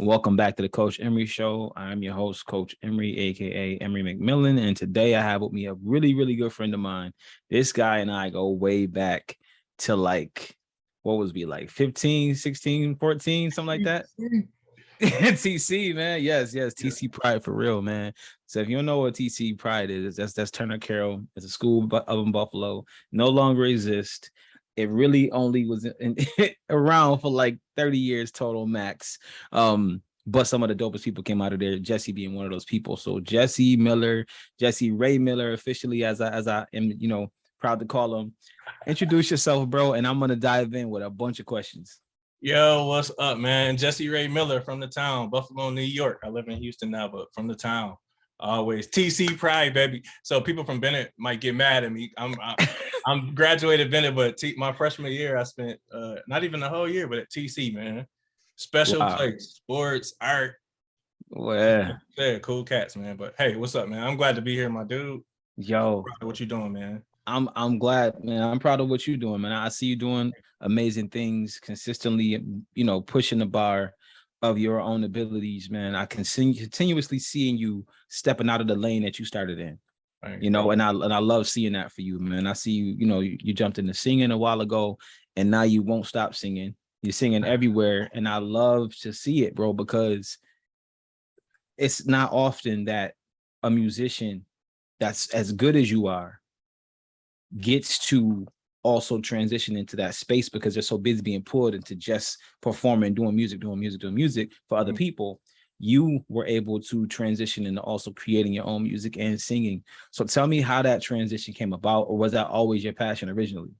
Welcome back to the Coach Emery Show. I'm your host, Coach Emery, aka Emery McMillan, and today I have with me a really, really good friend of mine. This guy and I go way back to what was we like 15, 16, 14, something like that. TC, man. Yes, TC Pride for real, man. So if you don't know what TC Pride is, that's Turner Carroll. It's a school up in Buffalo. No longer exists. It really only was around for like 30 years total max. But some of the dopest people came out of there, Jesse being one of those people. So Jesse Ray Miller, officially as I am, proud to call him. Introduce yourself, bro, and I'm gonna dive in with a bunch of questions. Yo, what's up, man? Jesse Ray Miller from the town, Buffalo, New York. I live in Houston now, but from the town. Always TC Pride, baby. So people from Bennett might get mad at me. I'm graduated Bennett, but my freshman year I spent not even the whole year, but at TC, man. Special place, sports, art. Well, yeah, cool cats, man. But hey, what's up, man? I'm glad to be here, my dude. Yo, what you doing, man? I'm glad, man. I'm proud of what you're doing, man. I see you doing amazing things consistently, pushing the bar of your own abilities, man. I can continuously seeing you stepping out of the lane that you started in. Right. And I love seeing that for you, man. I see you jumped into singing a while ago, and now you won't stop singing. You're singing everywhere, and I love to see it, bro, because it's not often that a musician that's as good as you are gets to also transition into that space because they're so busy being pulled into just performing, doing music for other people. You were able to transition into also creating your own music and singing. So tell me how that transition came about, or was that always your passion originally?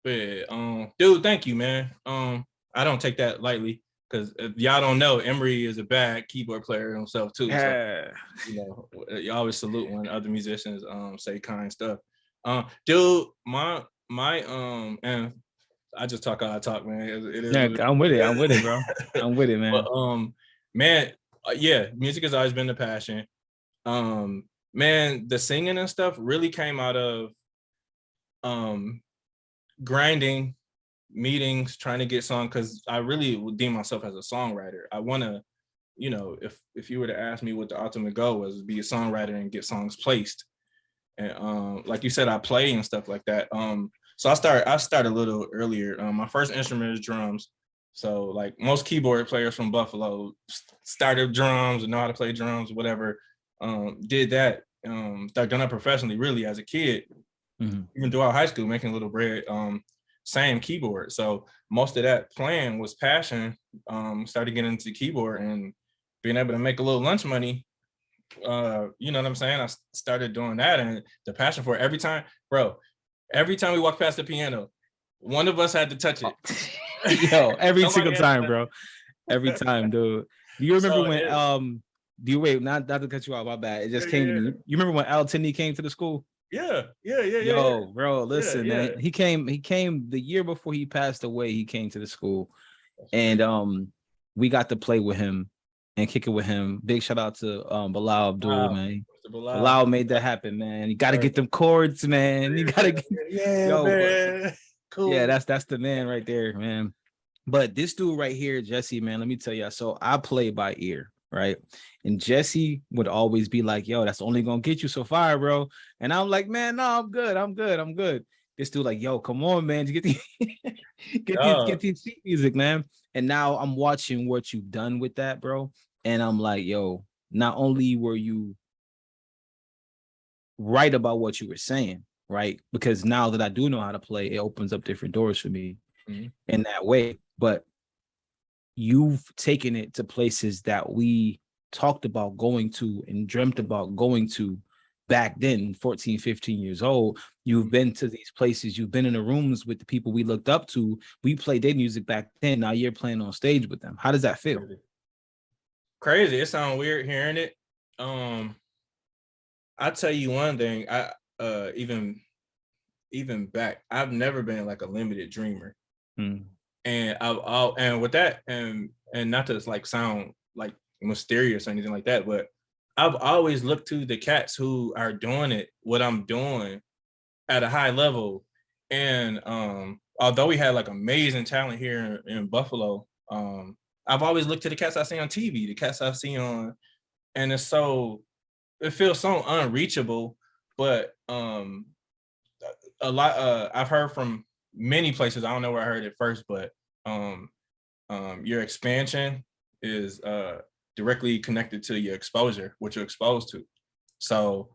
Yeah, dude, thank you, man. I don't take that lightly because if y'all don't know, Emery is a bad keyboard player himself too. So, you always salute when other musicians say kind stuff. Dude, my and I just talk how I talk, man. It is. Yeah, I'm with it, bro. I'm with it, man. But, man, yeah, music has always been the passion. Man, the singing and stuff really came out of grinding, meetings, trying to get songs, because I really would deem myself as a songwriter. I want to, if you were to ask me what the ultimate goal was, be a songwriter and get songs placed. And like you said, I play and stuff like that. So I started a little earlier. My first instrument is drums. So like most keyboard players from Buffalo started drums and know how to play drums, whatever. Did that. Started doing that professionally really as a kid. Even throughout high school, making a little bread. Same keyboard. So most of that playing was passion. Started getting into keyboard and being able to make a little lunch money. You know what I'm saying? I started doing that, and the passion for it every time we walked past the piano, one of us had to touch it. Yo, every single time, bro. Every time, dude. Do you remember when not to cut you off, my bad. It just came to me. You remember when Al Tinney came to the school? Yeah. Yo, bro, listen, man. He came the year before he passed away. He came to the school, and we got to play with him and kick it with him. Big shout out to Bilal Abdul, man. Bilal made that happen, man. You got to get them chords, man. You got to get, man. Cool. Yeah, that's the man right there, man. But this dude right here, Jesse, man, let me tell you. So I play by ear, right? And Jesse would always be like, yo, that's only gonna get you so far, bro. And I'm like, man, no, I'm good. This dude like, yo, come on, man, get the sheet music, man. And now I'm watching what you've done with that, bro. And I'm like, yo, not only were you right about what you were saying, right? Because now that I do know how to play, it opens up different doors for me in that way. But you've taken it to places that we talked about going to and dreamt about going to back then, 14, 15 years old. You've been to these places. You've been in the rooms with the people we looked up to. We played their music back then. Now you're playing on stage with them. How does that feel? Crazy. It sounds weird hearing it. I tell you one thing. I even back, I've never been like a limited dreamer. And and with that, and not to like sound like mysterious or anything like that, but I've always looked to the cats who are doing it, what I'm doing at a high level. And although we had like amazing talent here in Buffalo, I've always looked to the cats I see on TV, the cats I see on, and it feels so unreachable. But a lot I've heard from many places. I don't know where I heard it first, but your expansion is directly connected to your exposure, what you're exposed to. So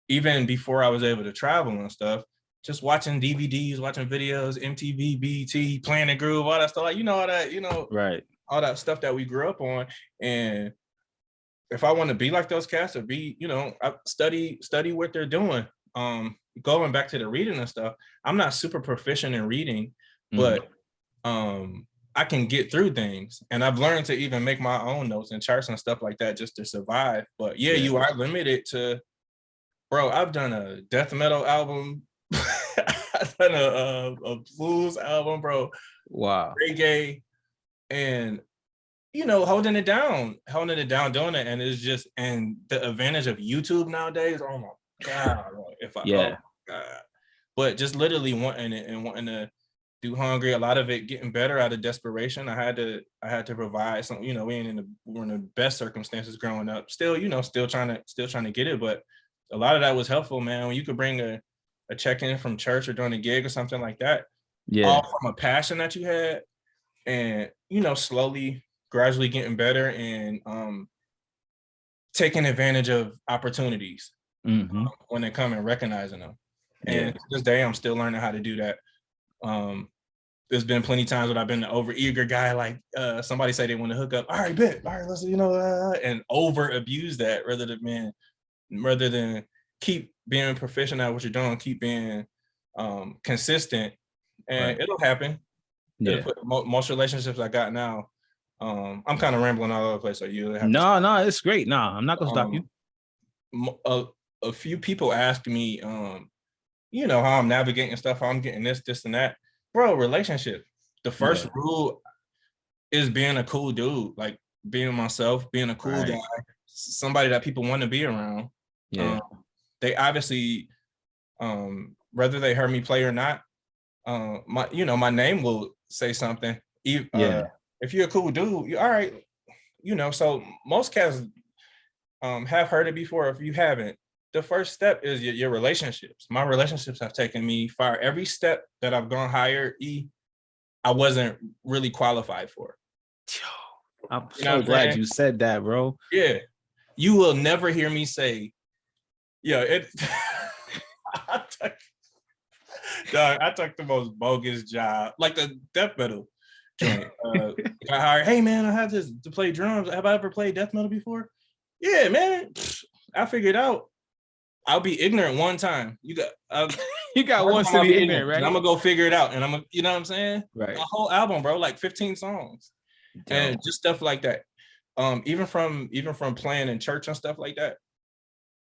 even before I was able to travel and stuff, just watching DVDs, watching videos, MTV, BET, Playing the Groove, all that stuff, like all that, Right. all that stuff that we grew up on. And if I want to be like those cats or be, I study what they're doing. Going back to the reading and stuff, I'm not super proficient in reading, but I can get through things. And I've learned to even make my own notes and charts and stuff like that just to survive. But yeah, you are limited to, bro, I've done a death metal album. I've done a blues album, bro. Wow. Reggae. And holding it down, doing it. And it's just, and the advantage of YouTube nowadays, oh my God, oh my God. But just literally wanting it and wanting to do Hungry, a lot of it getting better out of desperation. I had to provide some, we're in the best circumstances growing up. Still, still trying to get it. But a lot of that was helpful, man. When you could bring a check-in from church or during a gig or something like that, all from a passion that you had, and slowly, gradually getting better and taking advantage of opportunities when they come and recognizing them. And to this day, I'm still learning how to do that. There's been plenty of times when I've been an over eager guy, like somebody say they want to hook up. All right, bet. All right, let's and over abuse that rather than keep being proficient at what you're doing, keep being consistent, and it'll happen. Yeah. Most relationships I got now, I'm kind of rambling all over the place. So no, it's great. No, I'm not gonna stop you. A few people ask me, how I'm navigating stuff, how I'm getting this, and that. Bro, relationship. The first rule is being a cool dude, like being myself, being a cool guy, somebody that people want to be around. They obviously, whether they heard me play or not, my name will say something. If you're a cool dude, you're all right. So most cats have heard it before. If you haven't, the first step is your relationships. My relationships have taken me far. Every step that I've gone higher, I wasn't really qualified for. I'm so glad you said that, bro. Yeah. You will never hear me say, I took the most bogus job, like the death metal joint. Got hired. Hey man, I have this to play drums. Have I ever played death metal before? Yeah, man. I figured out I'll be ignorant one time. You got once to be ignorant, right? I'm gonna go figure it out, and I'm gonna, you know what I'm saying? Right. A whole album, bro, like 15 songs, and just stuff like that. Even from playing in church and stuff like that.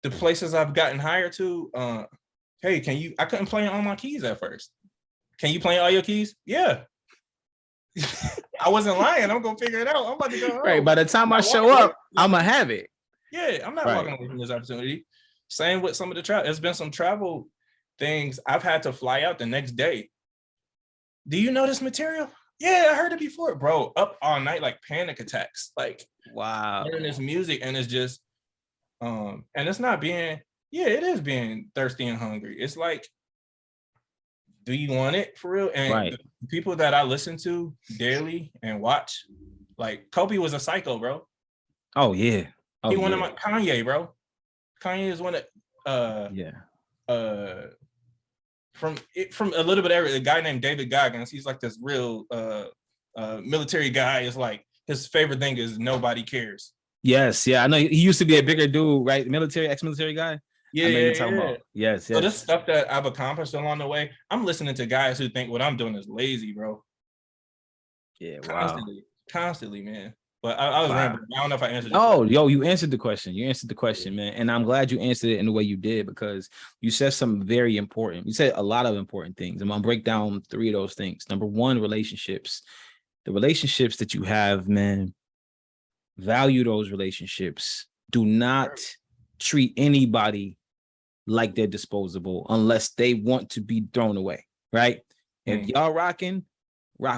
The places I've gotten hired to, hey, I couldn't play on my keys at first. Can you play all your keys? Yeah. I wasn't lying. I'm gonna figure it out. I'm about to go home. Right. By the time I show up, I'm gonna have it. Yeah, I'm not walking away from this opportunity. Same with some of the travel. There's been some travel things I've had to fly out the next day. Do you know this material? Yeah, I heard it before, bro. Up all night, like panic attacks. Like, wow. Hearing this music, and it's just, and it's not being, it is being thirsty and hungry. It's like, do you want it for real? And the people that I listen to daily and watch, like Kobe was a psycho, bro. Oh yeah. He one of my Kanye, bro. Kanye is one of from a little bit of a guy named David Goggins. He's like this real military guy. Is like his favorite thing is nobody cares. Yes, I know he used to be a bigger dude, right? Ex-military guy. Yeah. Yes. So this stuff that I've accomplished along the way, I'm listening to guys who think what I'm doing is lazy, bro. Yeah, constantly, man. But I was rambling. I don't know if I answered. You answered the question. You answered the question, man. And I'm glad you answered it in the way you did, because you said something very important. You said a lot of important things. I'm gonna break down 3 of those things. Number 1, relationships. The relationships that you have, man, value those relationships. Do not treat anybody like they're disposable unless they want to be thrown away, right? If y'all rock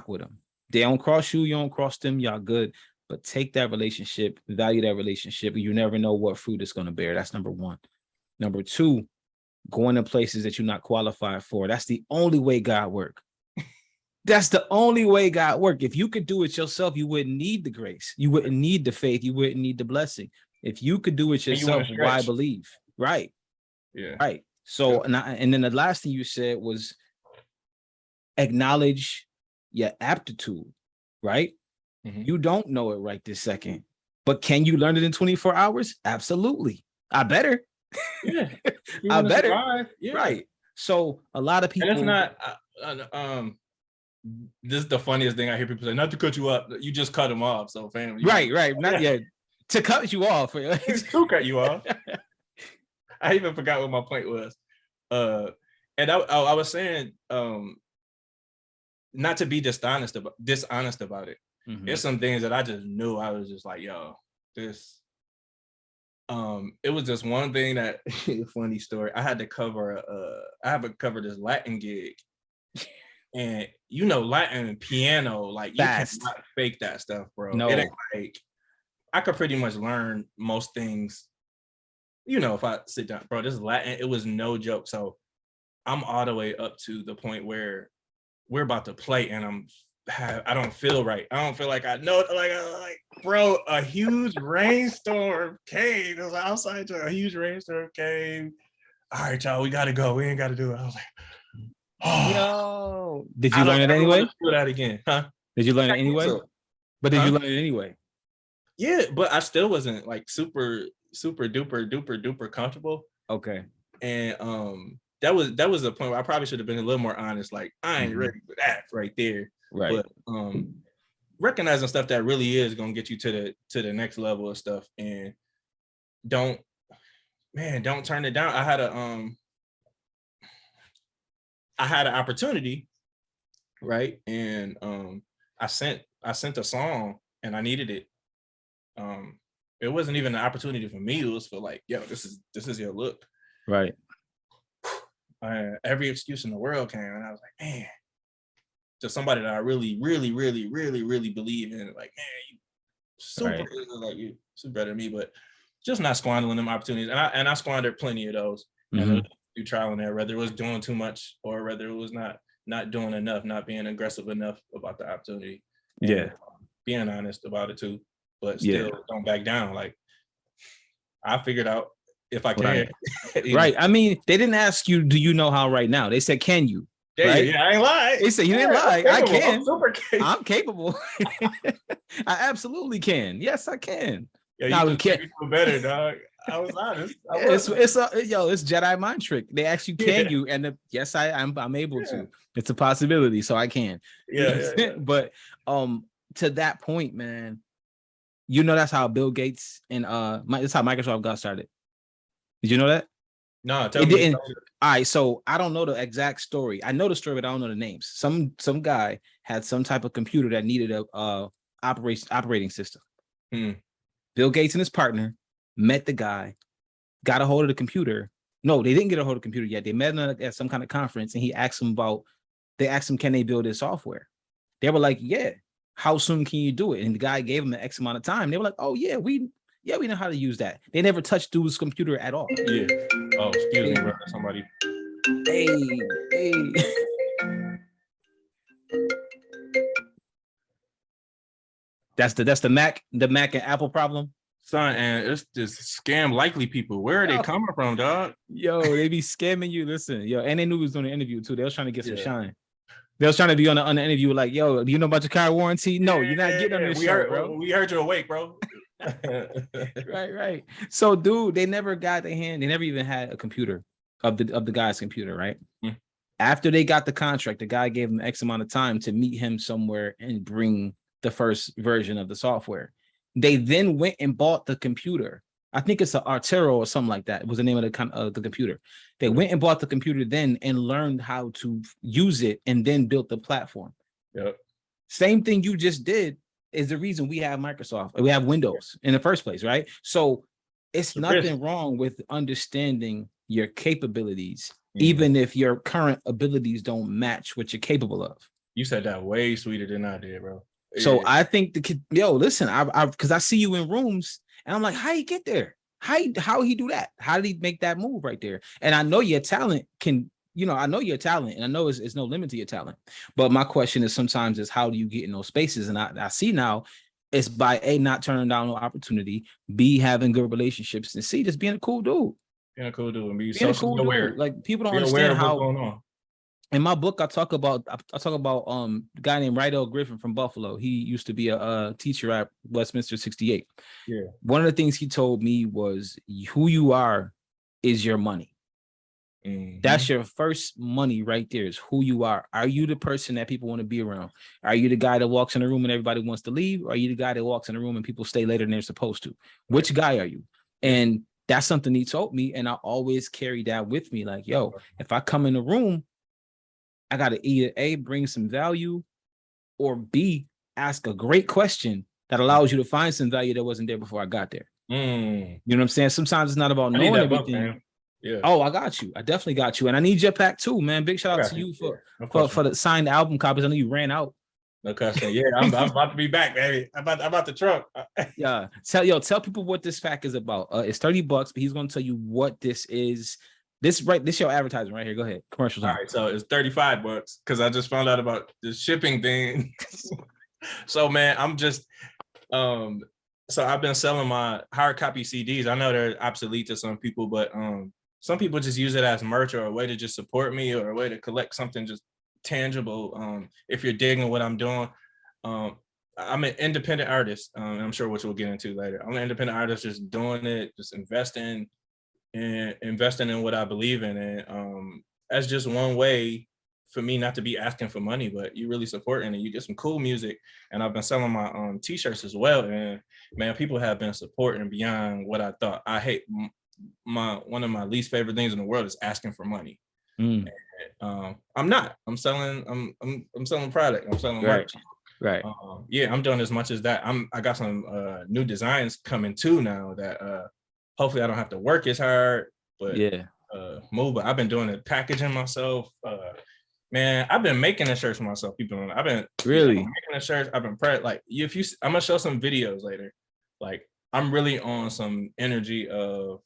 with them. They don't cross you, you don't cross them, y'all good. But take that relationship, value that relationship. You never know what fruit it's going to bear. That's number one. Number two, going to places that you're not qualified for. That's the only way God work. That's the only way God work. If you could do it yourself, you wouldn't need the grace. You wouldn't need the faith. You wouldn't need the blessing. If you could do it yourself, why believe? Right. Yeah. Right. So, and then the last thing you said was acknowledge your aptitude, right? Mm-hmm. You don't know it right this second, but can you learn it in 24 hours? Absolutely. I better. Yeah. I better. Yeah. Right. So a lot of people. And it's not, this is the funniest thing I hear people say, not to cut you up. You just cut them off. So family. Right. Not yet. To cut you off. To cut you off. I even forgot what my point was. And I was saying, not to be dishonest about it. Mm-hmm. There's some things that I just knew. I was just like, yo, this. It was just one thing that funny story. I had to cover this Latin gig, and Latin piano, like fast. You cannot fake that stuff, bro. No, it ain't like I could pretty much learn most things. If I sit down, bro, this is Latin. It was no joke. So I'm all the way up to the point where we're about to play, and I don't feel right. I don't feel like I know. Like, bro, a huge rainstorm came. It was outside. A huge rainstorm came. All right, y'all, we gotta go. We ain't gotta do it. I was like, oh, no. Did you learn it anyway? Do that again, huh? Did you learn it anyway? So. But did you learn it anyway? Yeah, but I still wasn't like super duper comfortable. Okay. And that was the point where I probably should have been a little more honest. Like, I ain't ready for that right there. Right. But recognizing stuff that really is gonna get you to the next level of stuff, and don't turn it down. I had an opportunity, right? And I sent a song, and I needed it. It wasn't even an opportunity for me. It was for like, yo, this is your look. Right. Every excuse in the world came, and I was like, man, to somebody that I really believe in, like, man, you super right. Like you super better than me, but just not squandering them opportunities. And I squandered plenty of those. Mm-hmm. And through trial and error, whether it was doing too much or whether it was not doing enough, not being aggressive enough about the opportunity. And, being honest about it too, but still don't back down. Like, I figured out if I can. Right. Right. I mean, they didn't ask you, do you know how right now? They said, can you? Right? Yeah, I ain't lying. They said, you didn't lie. I can. I'm capable. I absolutely can. Yes, I can. Yeah, you can do better, dog. I was honest. It's Jedi mind trick. They ask you, can you? And yes, I'm able to. It's a possibility, so I can. Yeah. But to that point, man, that's how Bill Gates and that's how Microsoft got started. Did you know that? No, tell me. All right, so I don't know the exact story. I know the story, but I don't know the names. Some guy had some type of computer that needed a operating system. Bill Gates and his partner met the guy, got a hold of the computer. No, they didn't get a hold of the computer yet. They met at some kind of conference, and they asked him, can they build this software? They were like, yeah. How soon can you do it? And the guy gave them an X amount of time. They were like, oh yeah, we know how to use that. They never touched dude's computer at all. Yeah. Oh, excuse me, bro. Somebody. Hey. That's the Mac and Apple problem. Son, and it's just scam likely people. Where are they coming from, dog? Yo, they be scamming you. Listen, and they knew he was doing an interview too. They was trying to get some shine. They was trying to be on the interview like, yo, do you know about your car warranty? No, you're not getting on this show, bro. We heard you awake, bro. Right. So, dude, they never got the hand. They never even had a computer of the guy's computer, right? After they got the contract, the guy gave them X amount of time to meet him somewhere and bring the first version of the software. They then went and bought the computer. I think it's an Artero or something like that. It was the name of the computer. They went and bought the computer then and learned how to use it and then built the platform. Yep. Same thing you just did is the reason we have Microsoft. We have Windows in the first place, right? So it's nothing wrong with understanding your capabilities, even if your current abilities don't match what you're capable of. You said that way sweeter than I did, bro. So Yeah. I think the kid, yo, listen, because I see you in rooms and I'm like, how he get there? How he do that? How did he make that move right there? And I know your talent can, I know your talent, and I know it's no limit to your talent. But my question is sometimes is how do you get in those spaces? And I see now it's by A, not turning down no opportunity, B, having good relationships, and C, just being a cool dude. Being a cool dude and be Being a socially cool aware. dude. Like people don't Be aware understand of what's how going on. in my book, I talk about a guy named Rydell Griffin from Buffalo. He used to be a teacher at Westminster 68. Yeah. One of the things he told me was who you are is your money. Mm-hmm. That's your first money right there, is who you are. Are you the person that people want to be around? Are you the guy that walks in the room and everybody wants to leave? Or are you the guy that walks in the room and people stay later than they're supposed to? Which guy are you? And that's something he told me. And I always carry that with me. Like, yo, if I come in the room, I got to either A, bring some value, or B, ask a great question that allows you to find some value that wasn't there before I got there. Mm. You know what I'm saying? Sometimes it's not about knowing everything. Book, yeah. Oh, I got you. I definitely got you. And I need your pack too, man. Big shout out to you for the signed album copies. I know you ran out. No question. Yeah, I'm about to be back, baby. I'm about the trunk. Yeah. Tell people what this pack is about. It's $30, but he's gonna tell you what this is. This your advertisement right here. Go ahead. Commercials. All right, so it's $35 because I just found out about the shipping thing. So man, I'm just so I've been selling my hard copy CDs. I know they're obsolete to some people, but some people just use it as merch or a way to just support me or a way to collect something just tangible. If you're digging what I'm doing, I'm an independent artist. I'm sure which we'll get into later. I'm an independent artist, just doing it, just investing in what I believe in, and that's just one way for me not to be asking for money, but you really supporting and you get some cool music. And I've been selling my t-shirts as well, and man, people have been supporting beyond what I thought. I hate one of my least favorite things in the world is asking for money. And, I'm selling product. I'm selling merch. Right. Yeah, I'm doing as much as that. I got some new designs coming too now that hopefully I don't have to work as hard, but move. But I've been doing it, packaging myself. Man, I've been making the shirts myself. People, I've been making the shirts. I've been like I'm gonna show some videos later. Like I'm really on some energy of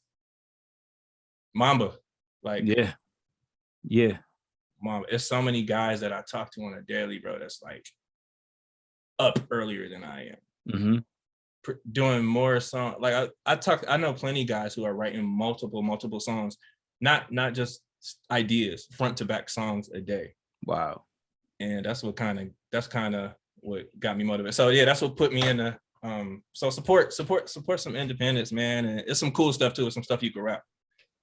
Mamba. Like Mamba. It's so many guys that I talk to on a daily, bro. That's like up earlier than I am. Mm-hmm. Doing more songs. Like I know plenty of guys who are writing multiple songs, not just ideas, front to back songs a day. Wow. And that's kind of what got me motivated. So yeah, that's what put me in the so support some independence, man. And it's some cool stuff too. It's some stuff you can rap.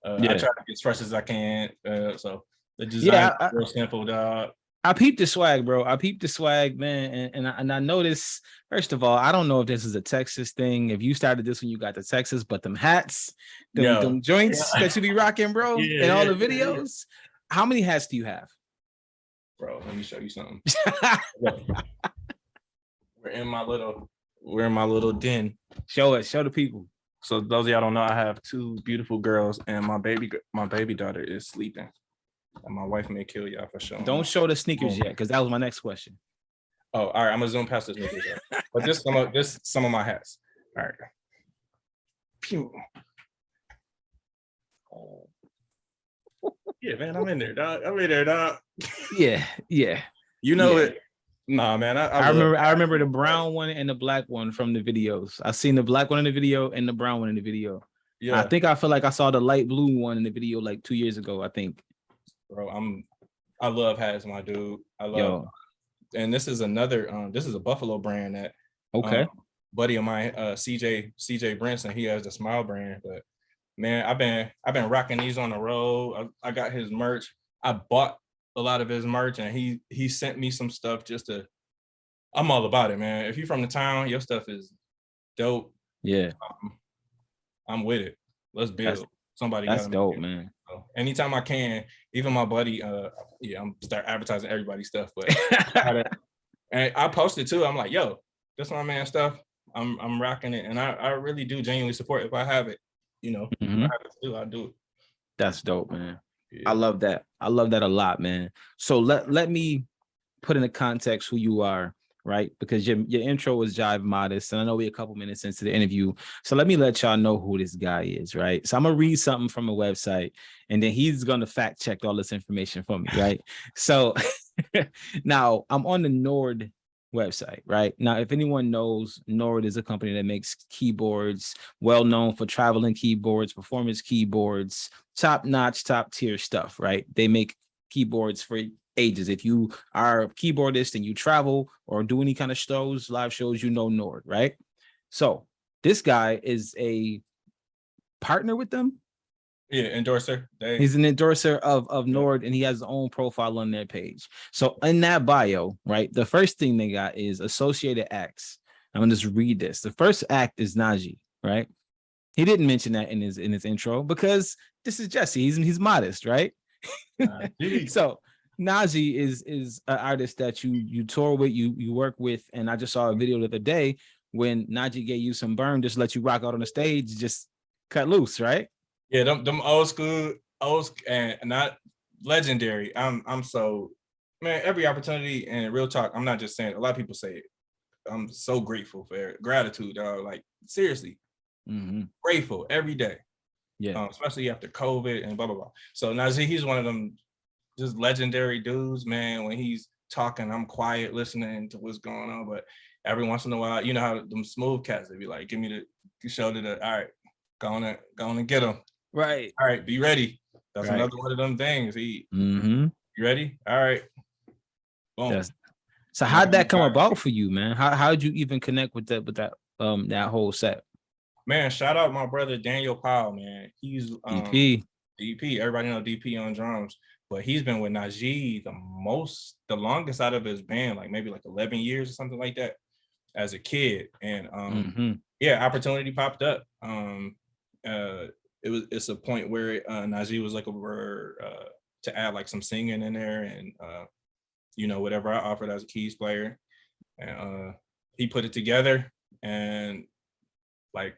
I try to be as fresh as I can. So the design is real simple, dog. I peeped the swag, bro. I peeped the swag, man. And I noticed, first of all, I don't know if this is a Texas thing. If you started this when you got to Texas, but them hats, them joints that you be rocking, bro, in all the videos. How many hats do you have? Bro, let me show you something. We're in my little den. Show the people. So those of y'all don't know, I have two beautiful girls, and my baby daughter is sleeping. And my wife may kill y'all for showing. Don't show the sneakers yet, because that was my next question. Oh, all right. I'm gonna zoom past the sneakers, but this some of my hats. All right. Pew. Yeah, man, I'm in there, dog. Yeah. You know it. Nah, man. I remember the brown one and the black one from the videos. I seen the black one in the video and the brown one in the video. Yeah. I think I feel like I saw the light blue one in the video like 2 years ago, I think. Bro, I love hats, my dude. I love and this is another this is a Buffalo brand that buddy of mine, CJ Brinson, he has the Smile brand. But man, I've been rocking these on the road. I got his merch. I bought a lot of his merch, and he sent me some stuff I'm all about it, man. If you're from the town, your stuff is dope. Yeah. I'm with it. Let's build. That's dope, man. So anytime I can, even my buddy, I'm start advertising everybody's stuff, but and I posted too. I'm like, yo, this my man stuff. I'm rocking it, and I really do genuinely support. If I have it, if I have it to do, I do it. That's dope, man. Yeah. I love that. I love that a lot, man. So let me put into context who you are, right? Because your intro was Jive Modest, and I know we're a couple minutes into the interview, so let me let y'all know who this guy is, right? So I'm gonna read something from a website, and then he's gonna fact check all this information for me, right? So now I'm on the Nord website, right? Now, if anyone knows, Nord is a company that makes keyboards, well known for traveling keyboards, performance keyboards, top notch, top tier stuff, right? They make keyboards for ages. If you are a keyboardist and you travel or do any kind of shows, live shows, you know Nord, right? So this guy is a partner with them. Yeah, endorser. He's an endorser of Nord, and he has his own profile on their page. So in that bio, right, the first thing they got is associated acts. I'm gonna just read this. The first act is Najee, right? He didn't mention that in his intro because this is Jesse. He's modest, right? So Najee is an artist that you tour with, you work with, and I just saw a video the other day when Najee gave you some burn, just let you rock out on the stage, just cut loose, right? Yeah, them old school and not legendary. I'm so, man, every opportunity, and real talk, I'm not just saying, a lot of people say it. I'm so grateful for it. Gratitude, dog. Like seriously, grateful every day. Yeah. Especially after COVID and blah blah blah. So Najee, he's one of them just legendary dudes, man. When he's talking, I'm quiet listening to what's going on, but every once in a while, you know how them smooth cats, they be like, give me the shoulder to, all right, go on and get him. Right. All right, be ready. That's right. another one of them things. You ready? All right. Boom. Yes. So how'd that come about for you, man? How'd you even connect with that whole set? Man, shout out my brother Daniel Powell, man. He's DP. Everybody know DP on drums, but he's been with Najee the longest out of his band, like maybe like 11 years or something like that, as a kid. And yeah, opportunity popped up. It's a point where Najee was looking for to add like some singing in there, and you know, whatever I offered as a keys player, and he put it together. And like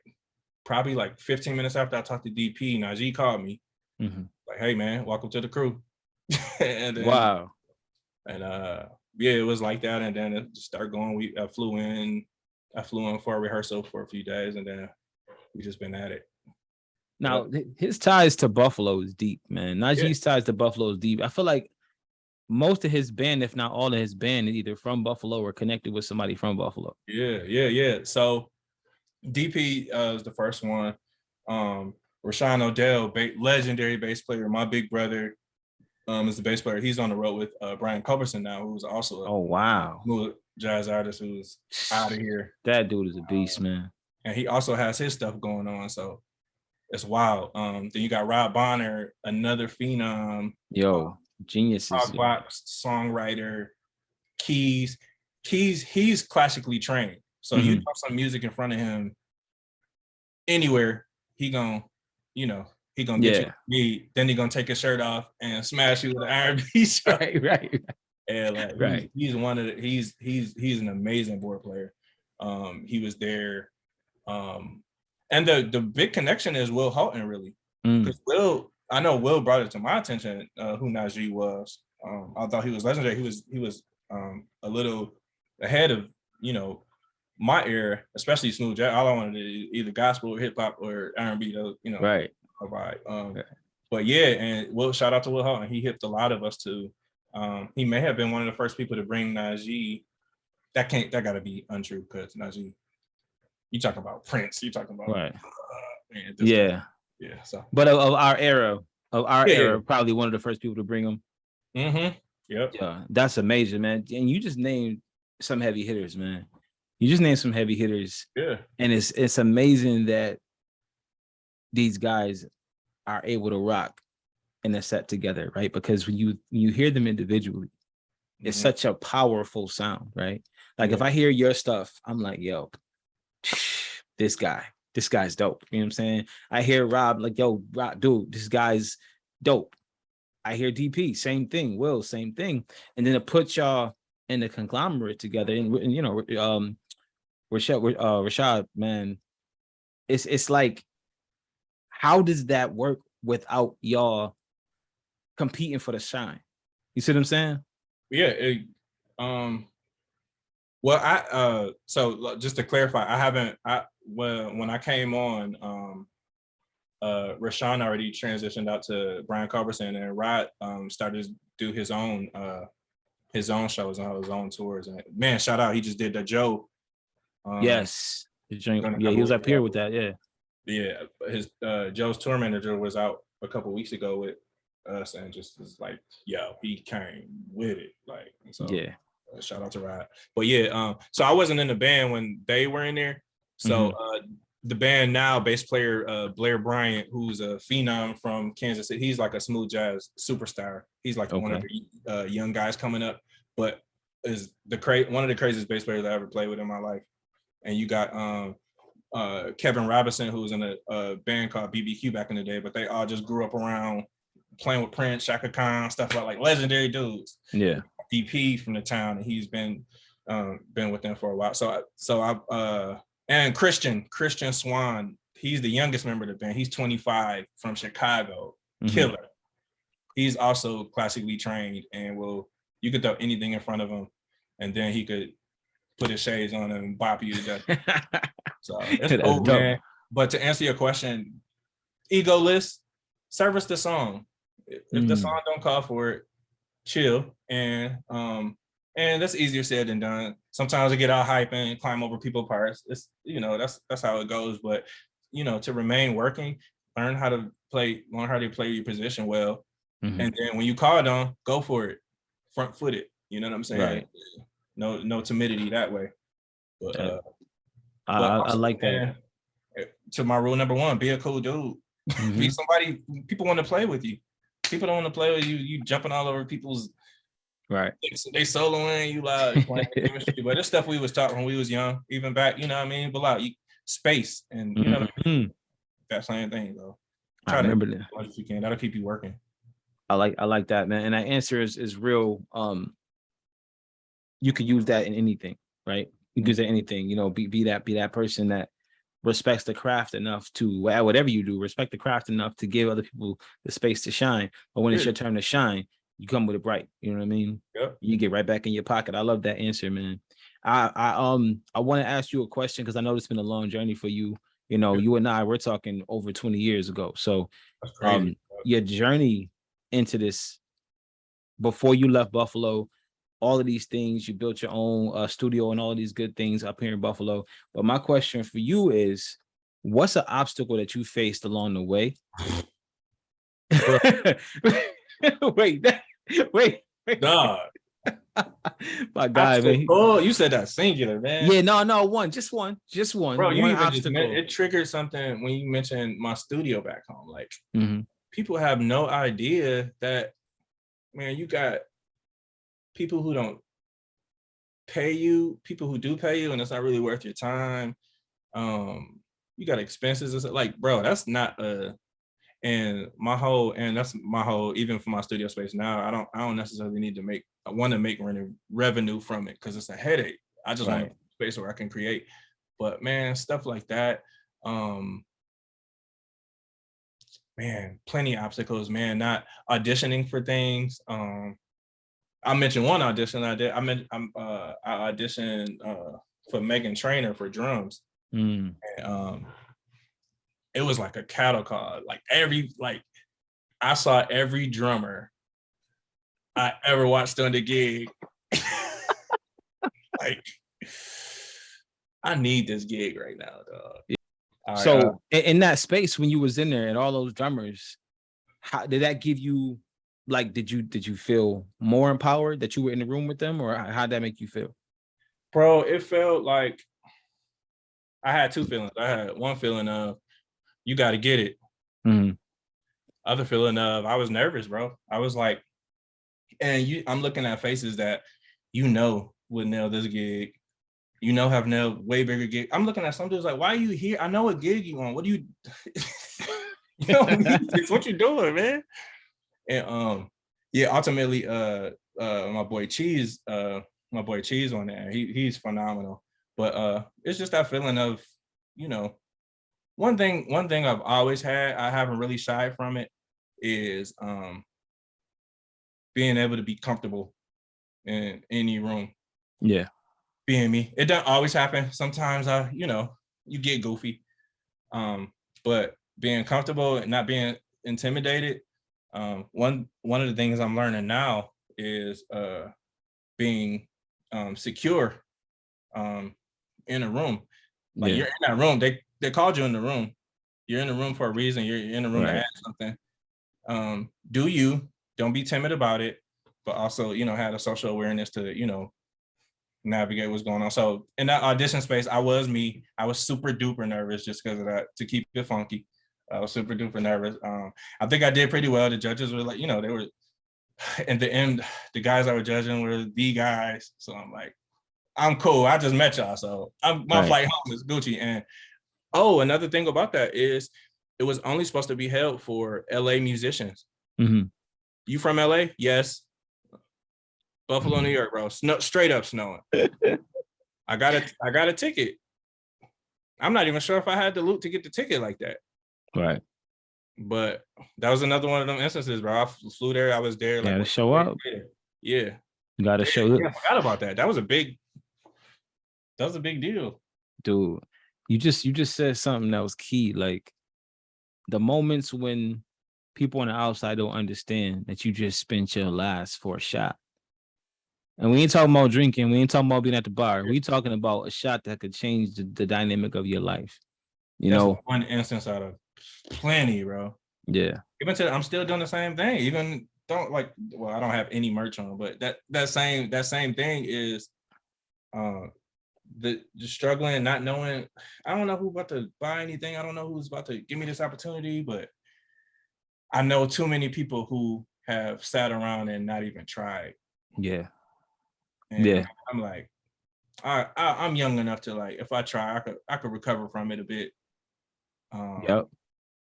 probably like 15 minutes after I talked to DP, Najee called me like, "Hey man, welcome to the crew." And then, wow. And yeah, it was like that. And then it just started going. I flew in for a rehearsal for a few days, and then we just been at it. Now, his ties to Buffalo is deep, man. Najee's ties to Buffalo is deep. I feel like most of his band, if not all of his band, is either from Buffalo or connected with somebody from Buffalo. Yeah. So DP is the first one. Rashawn Odell, legendary bass player, my big brother, is the bass player. He's on the road with Brian Culberson now, who's also a jazz artist who's out of here. That dude is a beast, man. And he also has his stuff going on, so it's wild. Then you got Rob Bonner, another phenom. Geniuses. Box songwriter. Keys, he's classically trained. So you drop some music in front of him anywhere, he gonna get you beat. Then he gonna take his shirt off and smash you with an R&B shot. Right. And like he's one of he's an amazing board player. He was there. And the big connection is Will Houghton, really. Because I know Will brought it to my attention who Najee was. I thought he was legendary. He was a little ahead of, my era, especially smooth jazz. All I wanted to do either gospel or hip hop or R&B, right. Provide. But yeah, and shout out to Will Houghton. He hipped a lot of us to. He may have been one of the first people to bring Najee. That gotta be untrue, because Najee, you talk about Prince, you talking about man, yeah. So, but of our era, probably one of the first people to bring him. Yep. Yeah, that's amazing, man. And you just named some heavy hitters, man. You just named some heavy hitters. Yeah. And it's amazing that these guys are able to rock in a set together, right? Because when you hear them individually, it's such a powerful sound, right? Like if I hear your stuff, I'm like, yo, this guy's dope. You know what I'm saying? I hear Rob, like, yo, Rob, dude, this guy's dope. I hear DP, same thing. Will, same thing. And then to put y'all in the conglomerate together, and Rashad, man, it's like, how does that work without y'all competing for the shine? You see what I'm saying? Yeah, Well, so just to clarify, I haven't. When I came on, Rashawn already transitioned out to Brian Culberson, and Rod started to do his own shows on his own tours. And man, shout out, he just did the Joe. Yes. Yeah, he was up here with that. Yeah. Yeah, his Joe's tour manager was out a couple weeks ago with us, and just was like, yo, he came with it. Like, so yeah. Shout out to Rod. But yeah, so I wasn't in the band when they were in there. So the band now, bass player Blair Bryant, who's a phenom from Kansas City, he's like a smooth jazz superstar. He's like one of the young guys coming up, but is one of the craziest bass players I ever played with in my life. And you got Kevin Robinson, who was in a band called BBQ back in the day, but they all just grew up around playing with Prince, Shaka Khan, stuff like legendary dudes. Yeah. DP from the town, and he's been with them for a while. And Christian Swan, he's the youngest member of the band. He's 25 from Chicago, killer. He's also classically trained, and you could throw anything in front of him, and then he could put his shades on and bop you to death. So it's cool, man. But to answer your question, egoless, service the song. If the song don't call for it, chill. And that's easier said than done. Sometimes I get all hype and climb over people's parts. It's that's how it goes. But to remain working, learn how to play your position well, and then when you call it on, go for it, front footed. You know what I'm saying? Right. No timidity that way. But I like that. Man, to my rule number one, be a cool dude. Be somebody people want to play with you. People don't want to play with you. You jumping all over people's right. They soloing you loud playing chemistry. But this stuff we was taught when we was young, even back, you know what I mean? But like space and you know what I mean? That same thing though. I remember that. As much as you can. That'll keep you working. I like that, man. And that answer is real. You could use that in anything, right? You could use it in anything, be that person that respects the craft enough to, whatever you do, respect the craft enough to give other people the space to shine. But when it's your turn to shine, you come with it bright. You know what I mean? Yep. You get right back in your pocket. I love that answer, man. I want to ask you a question because I know it's been a long journey for you. You and I, we're talking over 20 years ago. So that's crazy. Your journey into this, before you left Buffalo, all of these things, you built your own studio and all of these good things up here in Buffalo. But my question for you is, what's an obstacle that you faced along the way? wait. Dog. My guy, man. Oh, you said that singular, man. Yeah, no, just one. Bro, you one even obstacle. it triggered something when you mentioned my studio back home. Like, people have no idea that, man, you got people who don't pay you, people who do pay you, and it's not really worth your time. You got expenses. Like, bro, that's not and that's my whole, even for my studio space now, I don't necessarily need to I want to make revenue from it because it's a headache. I just want a space where I can create. But man, stuff like that, man, plenty of obstacles, man, not auditioning for things. I mentioned one audition I did. I auditioned for Megan Trainor for drums. And, it was like a cattle call. Like I saw every drummer I ever watched on the gig. Like, I need this gig right now, dog. So in that space, when you was in there and all those drummers, how did that give you, like, did you feel more empowered that you were in the room with them, or how'd that make you feel? Bro, it felt like I had two feelings. I had one feeling of, you got to get it. Other feeling of, I was nervous, bro. I was like, and I'm looking at faces that would nail this gig. Have nailed way bigger gig. I'm looking at some dudes like, why are you here? I know what gig you on. What do you? It's what you doing, man. And ultimately, my boy Cheese on there. He's phenomenal. But it's just that feeling of, one thing I've always had, I haven't really shied from it, is being able to be comfortable in any room. Yeah. Being me. It doesn't always happen. Sometimes you get goofy. But being comfortable and not being intimidated. One of the things I'm learning now is being secure in a room. Like you're in that room. They called you in the room. You're in the room for a reason. You're in the room to ask something. Don't be timid about it, but also, have a social awareness to, navigate what's going on. So in that audition space, I was me. I was super duper nervous just because of that, to keep it funky. I was super duper nervous. I think I did pretty well. The judges were like, they were, in the end, the guys I were judging were the guys. So I'm like, I'm cool. I just met y'all. So my flight home is Gucci. And another thing about that is it was only supposed to be held for LA musicians. Mm-hmm. You from LA? Yes. Buffalo, New York, bro. Straight up snowing. I got a ticket. I'm not even sure if I had the loot to get the ticket like that. Right. But that was another one of them instances, bro. I flew there. I was there. Like, to show up. Yeah. You got to show up. Yeah, I forgot about that. That was a big deal. Dude, you just said something that was key. Like the moments when people on the outside don't understand that you just spent your last for a shot. And we ain't talking about drinking. We ain't talking about being at the bar. We talking about a shot that could change the dynamic of your life. That's one instance out of plenty, bro. Yeah. Even I'm still doing the same thing. Even I don't have any merch on, but that same thing is the struggling, not knowing. I don't know who's about to buy anything. I don't know who's about to give me this opportunity, but I know too many people who have sat around and not even tried. Yeah. And I'm like, I'm young enough to, like, if I try, I could recover from it a bit. Yep.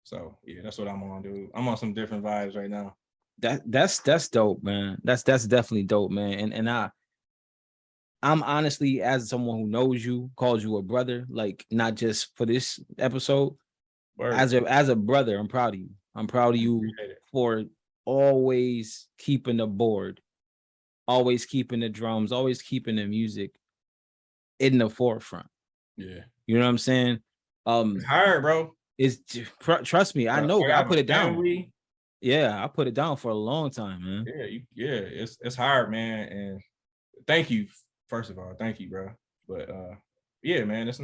So yeah, that's what I'm on, dude. I'm on some different vibes right now. That's dope, man. That's definitely dope, man. And I'm honestly, as someone who knows you, calls you a brother, like not just for this episode. Word. As a brother, I'm proud of you. I'm proud of you for always keeping the board, always keeping the drums, always keeping the music in the forefront. Yeah. You know what I'm saying? It's hard, bro. Trust me, I know. I put it down. Yeah, I put it down for a long time, man. Yeah, it's hard, man. And thank you, first of all, thank you, bro. But yeah, man, it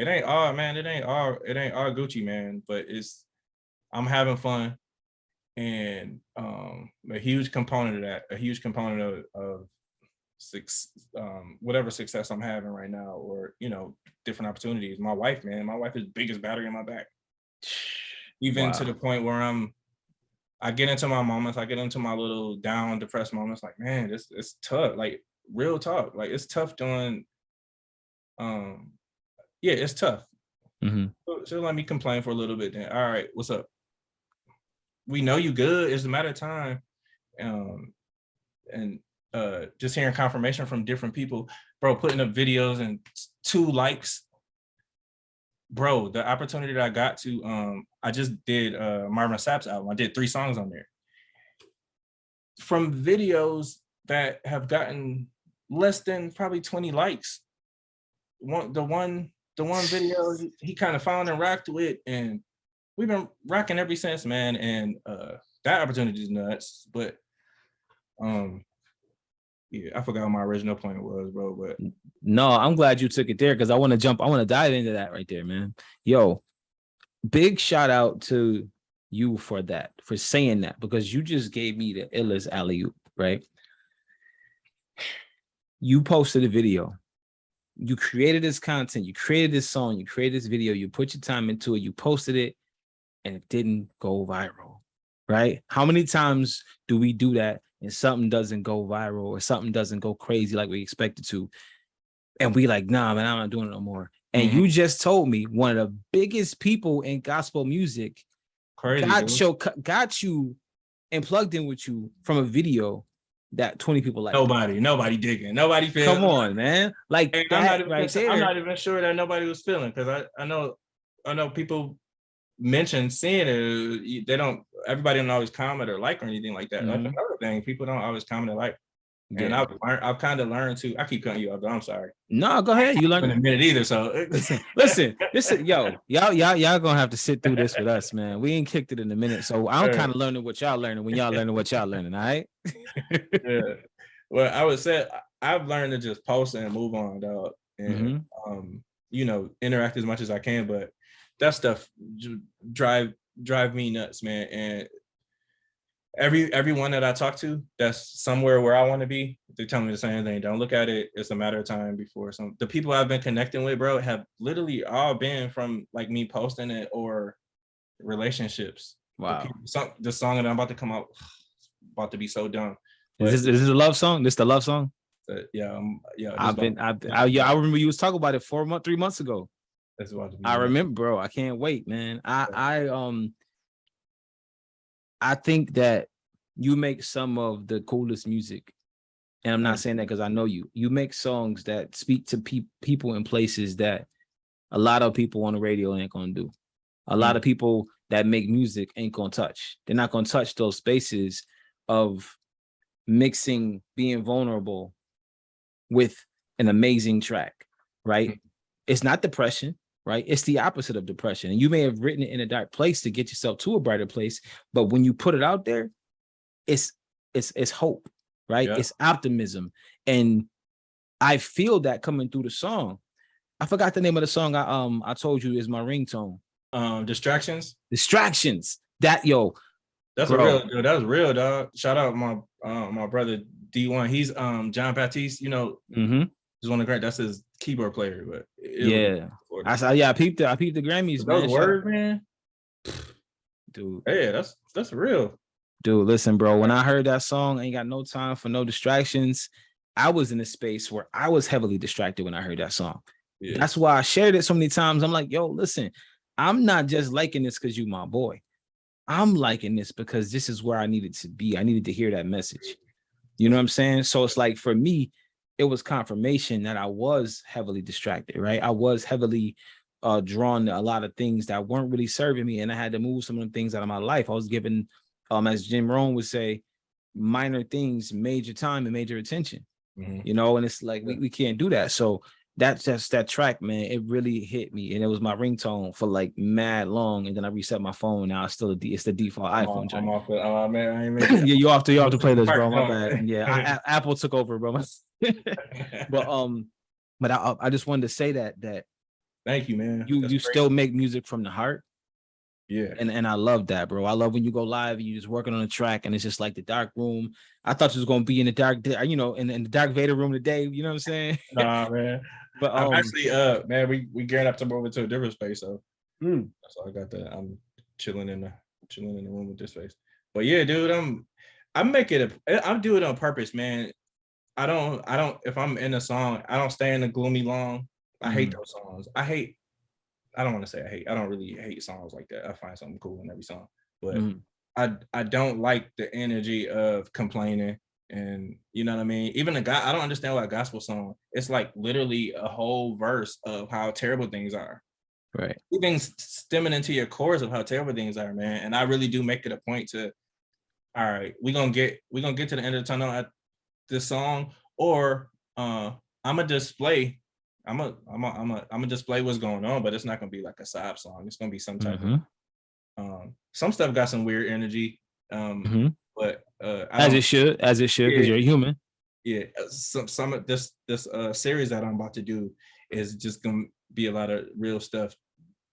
ain't all Gucci, man. But I'm having fun, and a huge component of whatever success I'm having right now, or different opportunities. My wife is the biggest battery in my back. Even to the point where I get into my moments, I get into my little down, depressed moments, like, man, it's tough, like real talk. Like, it's tough doing, it's tough. Mm-hmm. So let me complain for a little bit then. All right, what's up? We know you good. It's a matter of time. And just hearing confirmation from different people, bro, putting up videos and 2 likes. Bro, the opportunity that I got to, I just did Marvin Sapp's album. I did 3 songs on there. From videos that have gotten less than probably 20 likes. The one video he kind of found and rocked with, and we've been rocking ever since, man. And that opportunity is nuts. But yeah, I forgot what my original point was, bro. But no, I'm glad you took it there, because I want to dive into that right there, man. Yo, big shout out to you for that, for saying that, because you just gave me the illest alley-oop, right? You posted a video. You created this content. You created this song. You created this video. You put your time into it. You posted it, and it didn't go viral, right? How many times do we do that and something doesn't go viral or something doesn't go crazy like we expect it to? And we like, nah, man, I'm not doing it no more. And you just told me one of the biggest people in gospel music got you and plugged in with you from a video that 20 people like. Nobody digging. Nobody feeling. Come on, man. Like that I'm not even sure that nobody was feeling, because I know people mention seeing it. Everybody don't always comment or like or anything like that. That's another thing. People don't always comment or like. And Yeah. I've kind of learned to. I keep cutting you off, but I'm sorry. No, go ahead. You In learn. a minute either. So Listen. This is y'all gonna have to sit through this with us, man. We ain't kicked it in a minute, so I'm kind of learning what y'all learning when y'all learning what y'all learning. All right. Yeah. Well, I would say I've learned to just post and move on, dog, and interact as much as I can. But that stuff drive me nuts, man. And everyone that I talk to that's somewhere where I want to be, they tell me the same thing. Don't look at it. It's a matter of time before the people I've been connecting with, bro, have literally all been from like me posting it or relationships. Wow. The song that I'm about to come out, about to be so dumb. Is this a love song? This the love song? Yeah. I remember you was talking about it 3 months ago. That's about to be I remember, bro. I can't wait, man. I think that you make some of the coolest music, and I'm not saying that because I know you. You make songs that speak to people in places that a lot of people on the radio ain't gonna do. A lot of people that make music ain't gonna touch. They're not gonna touch those spaces of mixing being vulnerable with an amazing track, right? It's not depression, right? It's the opposite of depression. And you may have written it in a dark place to get yourself to a brighter place, but when you put it out there, it's hope, right? It's optimism. And I feel that coming through the song. I forgot the name of the song I told you is my ringtone. Distractions. That that's bro. That was real, dog. Shout out my brother D1. He's John Baptiste, he's one of the great. That's his keyboard player, but I peeped the Grammys, man. Those words, man. Dude. Yeah, that's real. Dude, listen, bro. When I heard that song, Ain't Got No Time for No Distractions, I was in a space where I was heavily distracted when I heard that song. Yeah. That's why I shared it so many times. I'm like, yo, listen, I'm not just liking this because you my boy. I'm liking this because this is where I needed to be. I needed to hear that message. You know what I'm saying? So it's like, for me, it was confirmation that I was heavily distracted, right? I was heavily drawn to a lot of things that weren't really serving me, and I had to move some of the things out of my life. I was given, as Jim Rohn would say, minor things, major time and major attention, and it's like, we can't do that. So that's just that track, man. It really hit me, and it was my ringtone for like mad long. And then I reset my phone. Now it's still it's the defoult iPhone. I'm off it. Oh man, I ain't making yeah, you off to playlist, bro. My bad. Yeah, Apple took over, bro. But I just wanted to say that thank you, man. You still make music from the heart. Yeah. And I love that, bro. I love when you go live and you just working on a track and it's just like the dark room. I thought you was gonna be in the dark, in the dark Vader room today. You know what I'm saying? Nah, man. But I'm actually man, we gearing up to move into a different space. So that's all I got. That I'm chilling in the room with this space. But yeah, dude, I'm making it. I'm doing it on purpose, man. I don't. If I'm in a song, I don't stay in the gloomy long. I hate those songs. I don't want to say I hate. I don't really hate songs like that. I find something cool in every song, but I don't like the energy of complaining, and you know what I mean. Even I don't understand why a gospel song. It's like literally a whole verse of how terrible things are. Right. Things stemming into your chorus of how terrible things are, man. And I really do make it a point to, all right, we're gonna get to the end of the tunnel at this song, or I'm a display. I'm gonna display what's going on, but it's not gonna be like a sob song. It's gonna be some type of some stuff got some weird energy. But as it should, because you're a human. Yeah, some of this series that I'm about to do is just gonna be a lot of real stuff.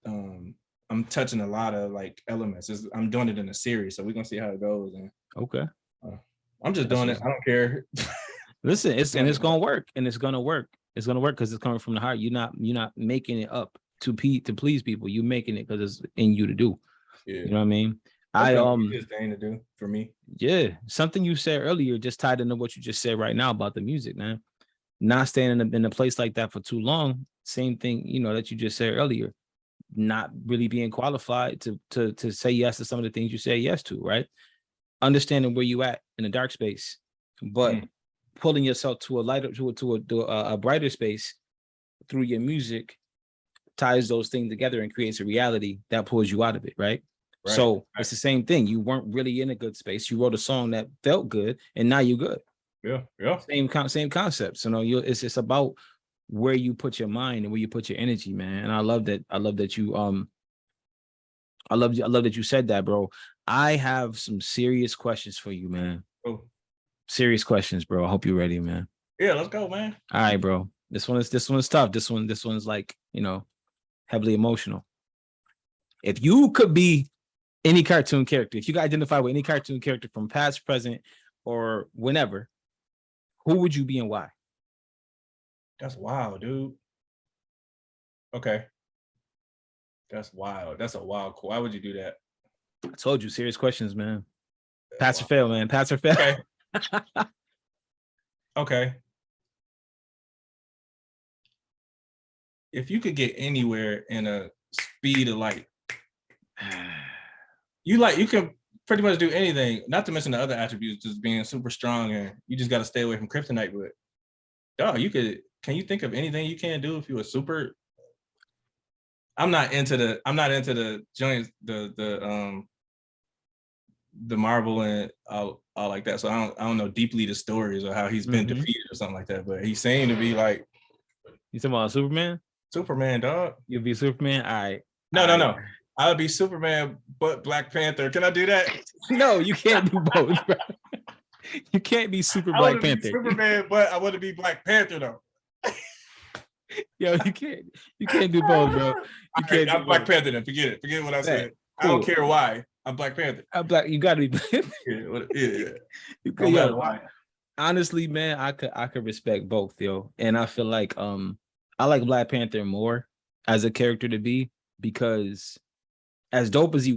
I'm touching a lot of like elements. I'm doing it in a series, so we're gonna see how it goes. And okay, I'm just doing it. I don't care. Listen, it's gonna work, and it's gonna work. It's gonna work because it's coming from the heart. You're not making it up to please people. You're making it because it's in you to do. Yeah. You know what I mean? That's the easiest thing to do for me. Yeah, something you said earlier just tied into what you just said right now about the music, man. Not staying in a place like that for too long. Same thing, that you just said earlier. Not really being qualified to say yes to some of the things you say yes to, right? Understanding where you at in a dark space, but pulling yourself to a lighter, to a brighter space through your music ties those things together and creates a reality that pulls you out of it, right? So it's the same thing. You weren't really in a good space. You wrote a song that felt good, and now you're good. Yeah. Same concepts. You know, it's about where you put your mind and where you put your energy, man. And I love that. I love that you I love that you said that, bro. I have some serious questions for you, man. Oh, Serious questions, bro. I hope you're ready, man. yeah, let's go, man. All right, bro. This one is tough. This one's like, you know, heavily emotional. If you could be any cartoon character, if you could identify with any cartoon character from past, present, or whenever, who would you be and why? That's wild, dude. Okay. That's wild. That's a wild. Why would you do that? I told you, serious questions, man. Pass or Wow. fail, man. Pass or fail. Okay. Okay. If you could get anywhere in a speed of light, you can pretty much do anything. Not to mention the other attributes, just being super strong, and you just got to stay away from kryptonite. But dog, you could. Can you think of anything you can do if you were super? I'm not into the joints, the Marvel and all like that. So I don't know deeply the stories or how he's been defeated or something like that. But he seemed to be like, You talking about Superman? Superman, dog. You'll be Superman? All right. No. I would be Superman, but Black Panther. Can I do that? No, you can't do both, bro. You can't be Super I Black want to be Panther. Superman, but I want to be Black Panther though. Yo, you can't do both, bro. You can't. I'm Black Panther then. Forget it. Forget what I said. Cool. I don't care why. I'm Black Panther. I'm black. You gotta be. Yeah. No matter why. Honestly, man, I could respect both, yo. And I feel like I like Black Panther more as a character to be, because as dope as he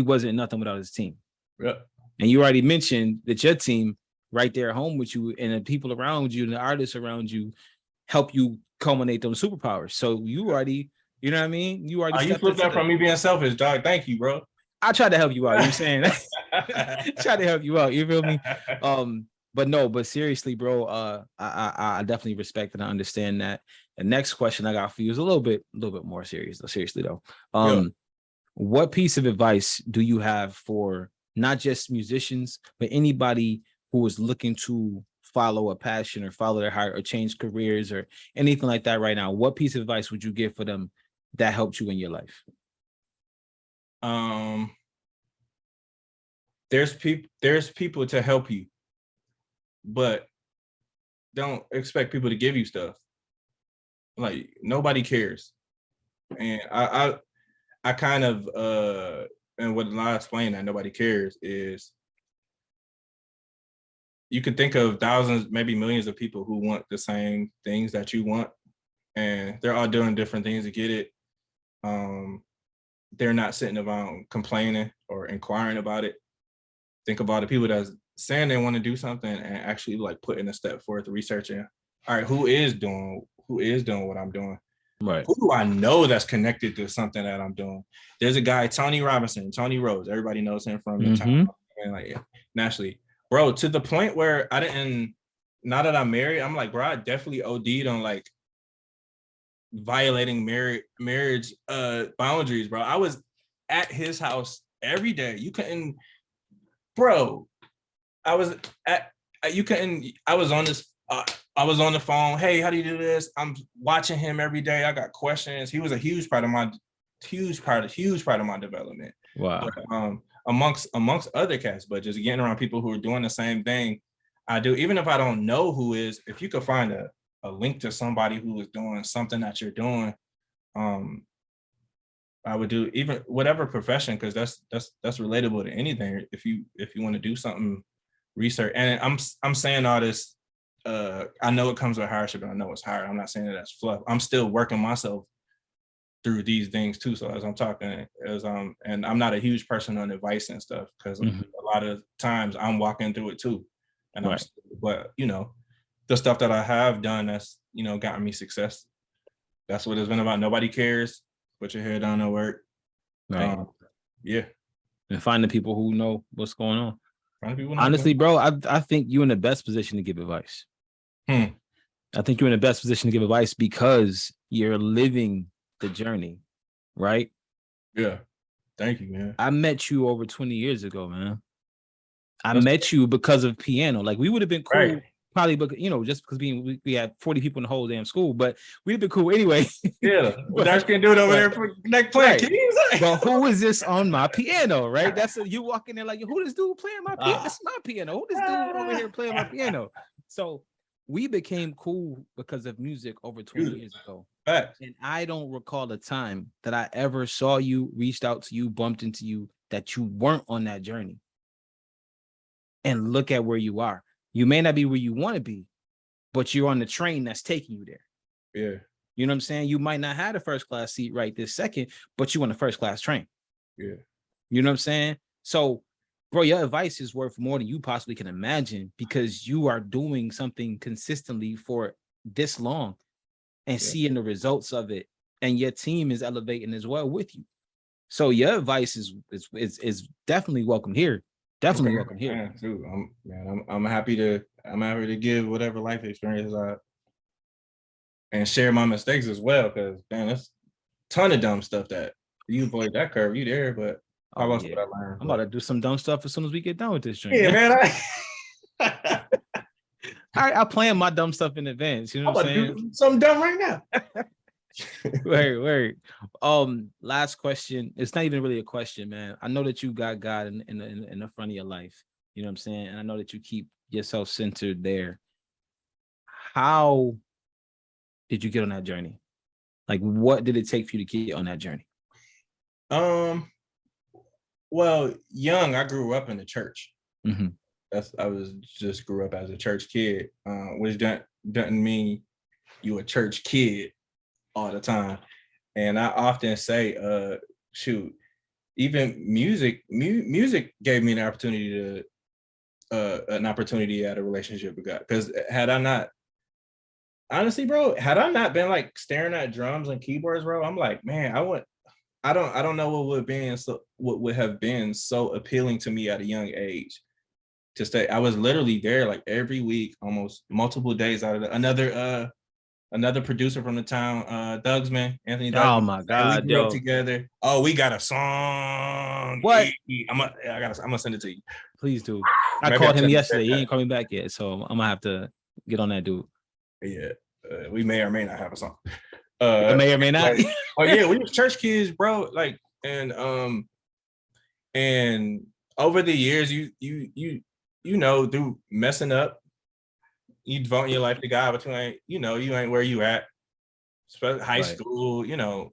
wasn't nothing without his team. Yeah. And you already mentioned that your team right there at home with you and the people around you and the artists around you help you culminate those superpowers. So you already, you know what I mean? You already you flipped that from me being selfish, dog. Thank you, bro. I tried to help you out. You know what I'm saying? Try to help you out. You feel me? But seriously, bro, I definitely respect and I understand that. The next question I got for you is a little bit more serious. Seriously though. What piece of advice do you have for not just musicians, but anybody who is looking to follow a passion or follow their heart or change careers or anything like that right now? What piece of advice would you give for them that helped you in your life? There's people to help you, but don't expect people to give you stuff. Like nobody cares. And I kind of and what I explain that nobody cares is you can think of thousands, maybe millions of people who want the same things that you want, and they're all doing different things to get it. They're not sitting around complaining or inquiring about it. Think about the people that's saying they want to do something and actually like putting a step forth, researching. All right, who is doing what I'm doing? Right. Who do I know that's connected to something that I'm doing? There's a guy, Tony Rose. Everybody knows him from the time and like nationally, bro. To the point where I didn't. Now that I'm married, I'm like, bro, I definitely OD'd on like violating marriage boundaries, bro. I was at his house every day. You couldn't, bro. I was on this. I was on the phone. Hey, how do you do this? I'm watching him every day. I got questions. He was a huge part of my development. Wow. But, amongst other cats, but just getting around people who are doing the same thing I do, even if I don't know who is, if you could find a link to somebody who is doing something that you're doing, I would do even whatever profession, because that's relatable to anything. If you want to do something, research. And I'm saying all this. I know it comes with hardship, and I know it's hard. I'm not saying that that's fluff. I'm still working myself through these things too. So as I'm talking, and I'm not a huge person on advice and stuff, because a lot of times I'm walking through it too. And right. But you know, the stuff that I have done that's gotten me success. That's what it's been about. Nobody cares. Put your head down and work. Right. Yeah. And find the people who know what's going on. Honestly, bro, I think you're in the best position to give advice. I think you're in the best position to give advice because you're living the journey, right? Yeah. Thank you, man. I met you over 20 years ago, man. I met you because of piano. Like we would have been cool, right. probably, because just because we had 40 people in the whole damn school, but we'd have been cool anyway. Yeah, but, Dash can do it over there for next play. Right. But who is this on my piano? Right. That's you walk in there like, who this dude playing my piano? This is my piano. Who this dude over here playing my piano? So we became cool because of music over 20 years ago. Facts. And I don't recall a time that I ever saw you, reached out to you, bumped into you, that you weren't on that journey. And look at where you are. You may not be where you want to be, but you're on the train that's taking you there. Yeah. You know what I'm saying? You might not have a first class seat right this second, but you on a first class train. Yeah. You know what I'm saying? So, bro, your advice is worth more than you possibly can imagine, because you are doing something consistently for this long and seeing the results of it. And your team is elevating as well with you. So your advice is definitely welcome here. Definitely welcome here. Man, dude, I'm happy to give whatever life experience and share my mistakes as well, because man, that's a ton of dumb stuff that you avoid that curve, you there, but I lost what I learned. I'm about to do some dumb stuff as soon as we get done with this drink. Yeah, man. I plan my dumb stuff in advance. You know what I'm saying? Do something dumb right now. Wait. Last question. It's not even really a question, man. I know that you got God in the front of your life. You know what I'm saying? And I know that you keep yourself centered there. How did you get on that journey? Like, what did it take for you to get on that journey? Well, young, I grew up in the church. Mm-hmm. I grew up as a church kid, which doesn't mean you a church kid all the time. And I often say, even music gave me an opportunity at a relationship with God. Because had I not been like staring at drums and keyboards, bro, I'm like, man, I don't know what would have been so appealing to me at a young age to stay. I was literally there like every week, almost multiple days out of another producer from the town, Anthony Douglas. Oh my God, we grew up together. Oh, we got a song. What? I'm gonna send it to you. Please do. I called him yesterday. He ain't called me back yet, so I'm gonna have to get on that dude. Yeah, we may or may not have a song. May or may not. Like, oh yeah, we were church kids, bro. Like, and over the years, you know, through messing up, you devoting your life to God, but you ain't where you at. High school, yeah,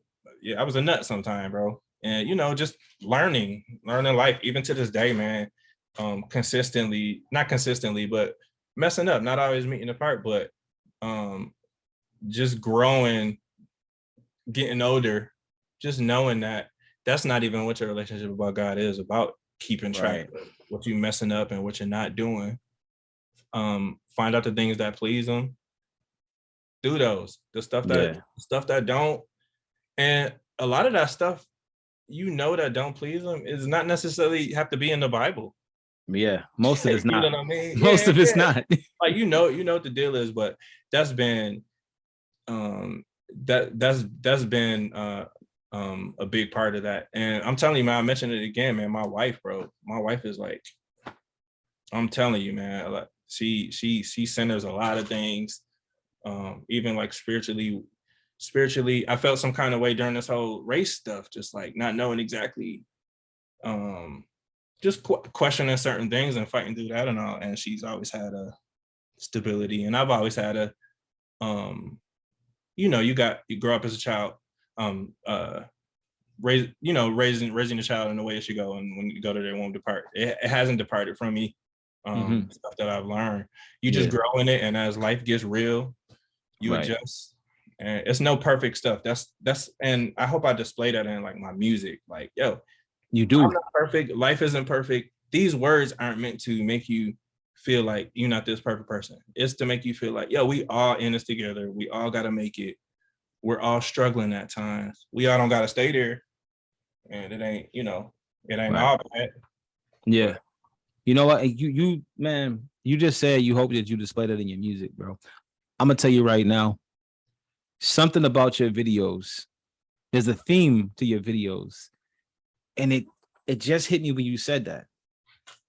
I was a nut sometime, bro. And just learning life, even to this day, man. Not consistently, but messing up, not always meeting the part, but just growing, getting older, just knowing that that's not even what your relationship about God is about. Keeping track of what you messing up and what you're not doing. Find out the things that please them. Do those. The stuff that don't. And a lot of that stuff, that don't please them is not necessarily have to be in the Bible. Yeah, most of it's not. You know what I mean? Most of it's not. Like what the deal is, but that's been that's been a big part of that. And I'm telling you, man, I mentioned it again, man. My wife is like, I'm telling you, man, like she centers a lot of things, even like spiritually. I felt some kind of way during this whole race stuff, just like not knowing exactly, just questioning certain things and fighting through that and all. And she's always had a stability, and I've always had a, you grow up as a child, raising a child in the way it should go, and when you go to there, it won't depart. It hasn't departed from me. Stuff that I've learned, you just grow in it, and as life gets real, you adjust. And it's no perfect stuff. That's and I hope I display that in like my music. Like, yo, you do. I'm not perfect. Life isn't perfect. These words aren't meant to make you feel like you're not this perfect person. It's to make you feel like, yo, we all in this together. We all got to make it. We're all struggling at times. We all don't got to stay there. And it ain't all bad. Yeah. You know what? You man, you just said you hope that you display that in your music, bro. I'm going to tell you right now, something about your videos, there's a theme to your videos. And it just hit me when you said that.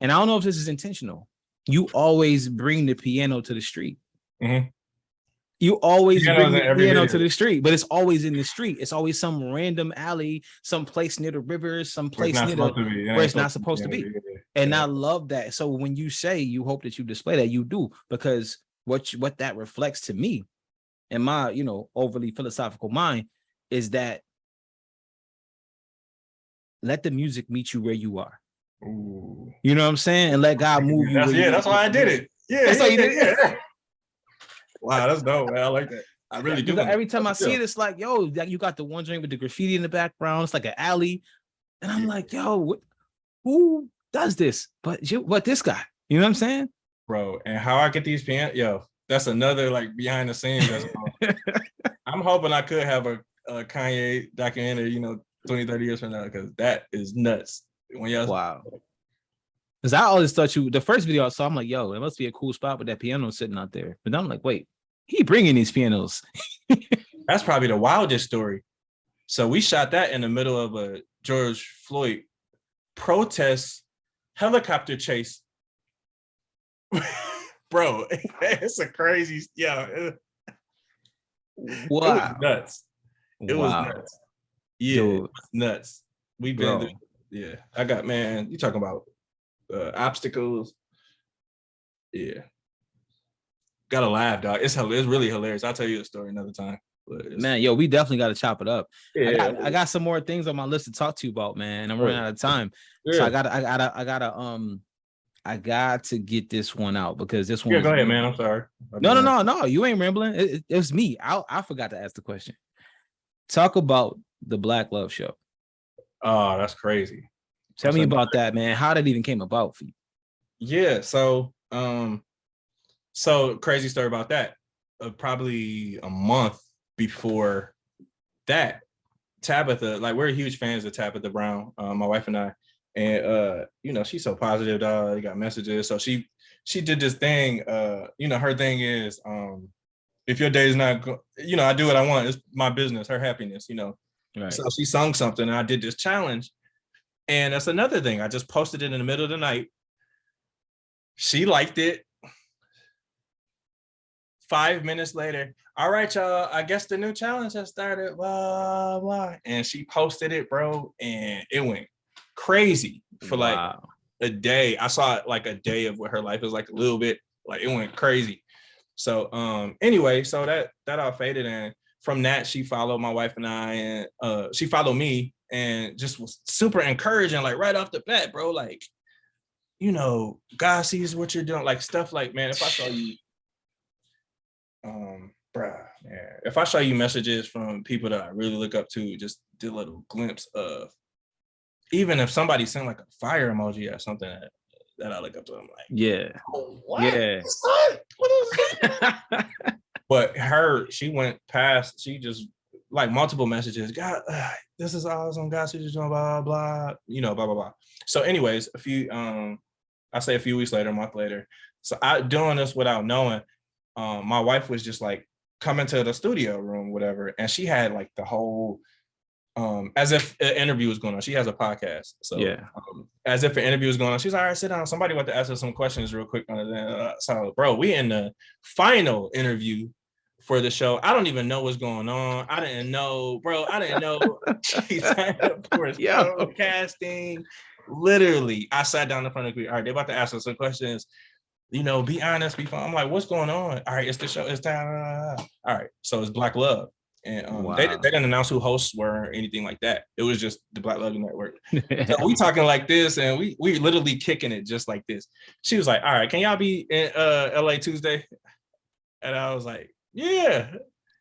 and I don't know if this is intentional, you always bring the piano to the street. Mm-hmm. You always bring the piano to video. the street, but it's always in the street. It's always some random alley, some place near the river, some place near where it's not supposed to be. And I love that. So when you say you hope that you display that, you do, because what that reflects to me in my, you know, overly philosophical mind is that let the music meet you where you are. Ooh. You know what I'm saying? And let God move you. That's why I did it. Yeah, that's why you did it. Yeah. Wow, that's dope, man. I like that. I really do. Every time I see it, it's like, yo, you got the one joint with the graffiti in the background. It's like an alley. And I'm like, yo, who does this? But this guy, you know what I'm saying? Bro, and how I get these pianos, yo, that's another like behind the scenes. I'm hoping I could have a Kanye documentary, you know, 20, 30 years from now, because that is nuts. Wow. Because I always thought the first video I saw, I'm like, yo, it must be a cool spot with that piano sitting out there. But I'm like, wait, he bringing these pianos. That's probably the wildest story. So we shot that in the middle of a George Floyd protest helicopter chase. Bro, it's a crazy, yeah. Wow. It was nuts. It was nuts. Yeah, dude, it was nuts. We've been through, yeah. I got, man, you talking about obstacles. Yeah. Gotta laugh, dog. It's really hilarious. I'll tell you a story another time. Man, yo, we definitely got to chop it up. Yeah, I got some more things on my list to talk to you about, man. I'm running out of time. Yeah. So I got to get this one out, because this one. Yeah, go ahead, man. I'm sorry. No. You ain't rambling. It was me. I forgot to ask the question. Talk about the Black Love Show. Oh, that's crazy. Tell me about that, man. How that even came about for you? Yeah, so crazy story about that. Probably a month before that, Tabitha, like, we're huge fans of Tabitha Brown, my wife and I, and you know, she's so positive, dog. You got messages. So she did this thing. You know, her thing is, if your day is not, you know, I do what I want. It's my business, her happiness, you know. Right. So she sung something, and I did this challenge. And that's another thing. I just posted it in the middle of the night. She liked it. 5 minutes later, all right, y'all, I guess the new challenge has started, blah, blah. And she posted it, bro, and it went crazy for like a day. I saw it like a day of what her life is like, a little bit, like, it went crazy. So anyway, so that all faded, and from that, she followed my wife and I, and she followed me, and just was super encouraging, like, right off the bat, bro, like, you know, God sees what you're doing, like, stuff like, man, if I saw you, bruh, yeah, if I show you messages from people that I really look up to, just did a little glimpse of, even if somebody sent like a fire emoji or something that I look up to, I'm like, yeah, oh, what? Yeah. What is that? But she went past, she just, like, multiple messages, God, this is awesome, God sees you doing blah, blah, blah, you know, blah, blah, blah. So anyways, a few weeks later, a month later, so I doing this without knowing, my wife was just like coming to the studio room, whatever, and she had like the whole, as if an interview was going on. She has a podcast, so yeah, as if an interview was going on. She's like, all right, sit down. Somebody want to ask us some questions real quick. So, bro, we in the final interview for the show. I don't even know what's going on. I didn't know, bro. I didn't know she signed up for a show casting. Literally, I sat down in front of the, all right, they're about to ask us some questions. You know, be honest, be fun. I'm like, what's going on? All right, it's the show. It's time. All right, so it's Black Love. And they didn't announce who hosts were or anything like that. It was just the Black Love Network. So we talking like this, and we literally kicking it just like this. She was like, all right, can y'all be in LA Tuesday? And I was like, yeah.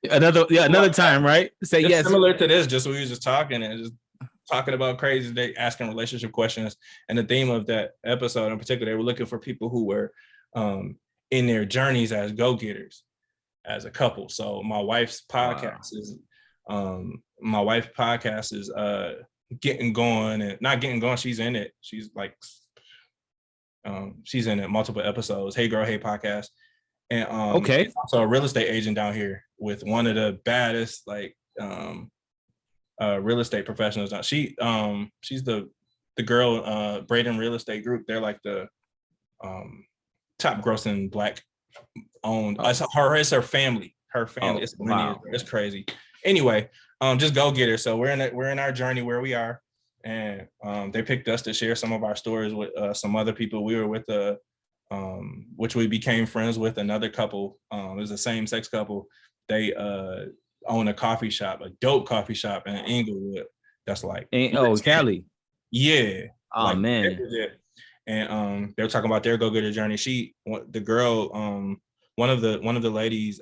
Another time, right? Say yes. Similar to this, just we was just talking and just talking about crazy day, asking relationship questions. And the theme of that episode in particular, they were looking for people who were in their journeys as go-getters, as a couple. So my wife's podcast is getting going, and not getting going, she's in it. She's like she's in it, multiple episodes. Hey Girl, Hey Podcast. And she's also a real estate agent down here with one of the baddest like real estate professionals now. She's the the girl, Braden Real Estate Group. They're like the top grossing Black owned. Oh, It's her family. Her family. oh, It's lineage. wow. It's crazy. Anyway, just go get her. So we're in our journey where we are, and they picked us to share some of our stories with some other people. We were with which we became friends with, another couple. It was a same sex couple. They own a coffee shop, a dope coffee shop in Inglewood. That's like, Cali. yeah. Oh Like, man. and they were talking about their go-getter journey. The girl, one of the ladies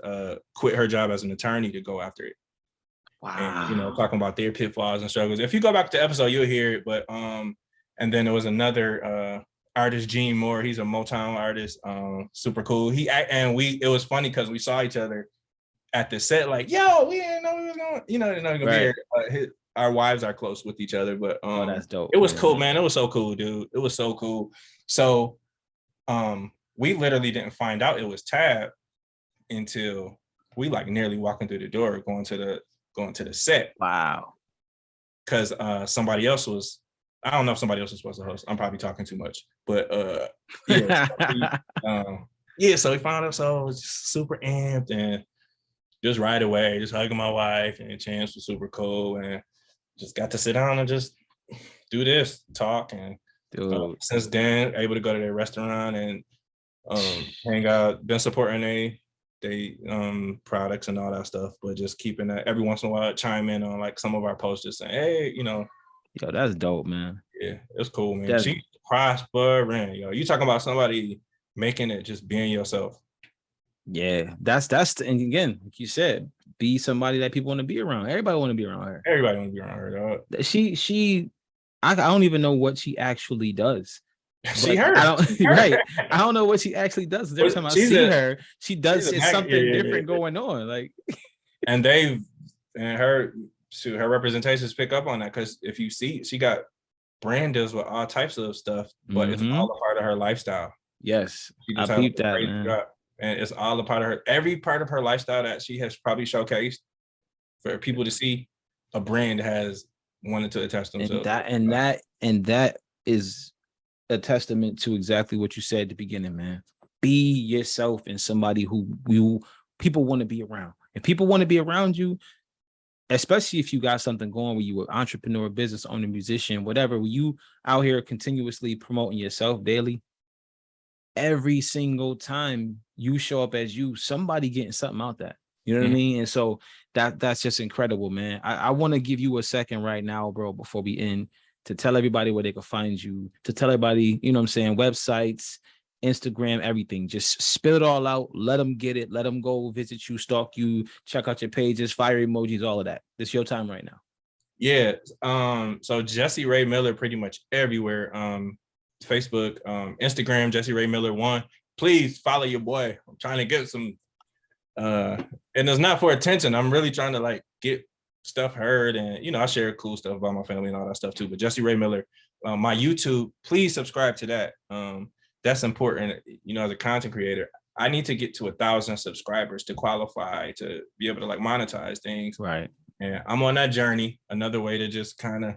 quit her job as an attorney to go after it. Wow. And talking about their pitfalls and struggles. If you go back to the episode, you'll hear it. But and then there was another artist, Gene Moore. He's a Motown artist, super cool. It was funny because we saw each other at the set, like, yo, we didn't know we was going, didn't know we gonna be here. Our wives are close with each other, but that's dope. It was cool, man. It was so cool, dude. It was so cool. So we literally didn't find out it was Tab until we like nearly walking through the door, going to the set. Wow. Because somebody else was, I don't know if somebody else was supposed to host. I'm probably talking too much, but so we found out. So I was just super amped and just right away, just hugging my wife, and Chance was super cool, and just got to sit down and just do this, talk, and since then able to go to their restaurant and hang out. Been supporting they products and all that stuff, but just keeping that every once in a while, chime in on like some of our posts, just saying, hey, Yo, that's dope, man. Yeah, it's cool, man. She's prospering. You talking about somebody making it, just being yourself. Yeah, that's and again, like you said, be somebody that people want to be around. Everybody want to be around her. Everybody want to be around her, dog. I don't even know what she actually does. I don't know what she actually does. Every time I see her, she does something different going on. Like, and her representations pick up on that, because if you see, she got brand deals with all types of stuff, but it's all a part of her lifestyle. Yes, I peeped that, man. And it's all a part of every part of her lifestyle that she has probably showcased for people to see. A brand has wanted to attach themselves. And that is a testament to exactly what you said at the beginning, man. Be yourself and somebody who people want to be around. If people want to be around you, especially if you got something going where you an entrepreneur, business owner, musician, whatever, where you out here continuously promoting yourself daily, every single time you show up as you, somebody getting something out that. You know what I mean? And so that's just incredible, man. I want to give you a second right now, bro, before we end, to tell everybody where they can find you, to tell everybody, you know what I'm saying, websites, Instagram, everything. Just spill it all out. Let them get it. Let them go visit you, stalk you, check out your pages, fire emojis, all of that. This is your time right now. Yeah. So Jesse Ray Miller pretty much everywhere. Facebook, Instagram, Jesse Ray Miller 1. Please follow your boy. I'm trying to get some and it's not for attention. I'm really trying to like get stuff heard, and I share cool stuff about my family and all that stuff too. But Jesse Ray Miller, my YouTube, please subscribe to that. That's important. As a content creator, I need to get to 1,000 subscribers to qualify to be able to like monetize things. Right. And I'm on that journey. Another way to just kind of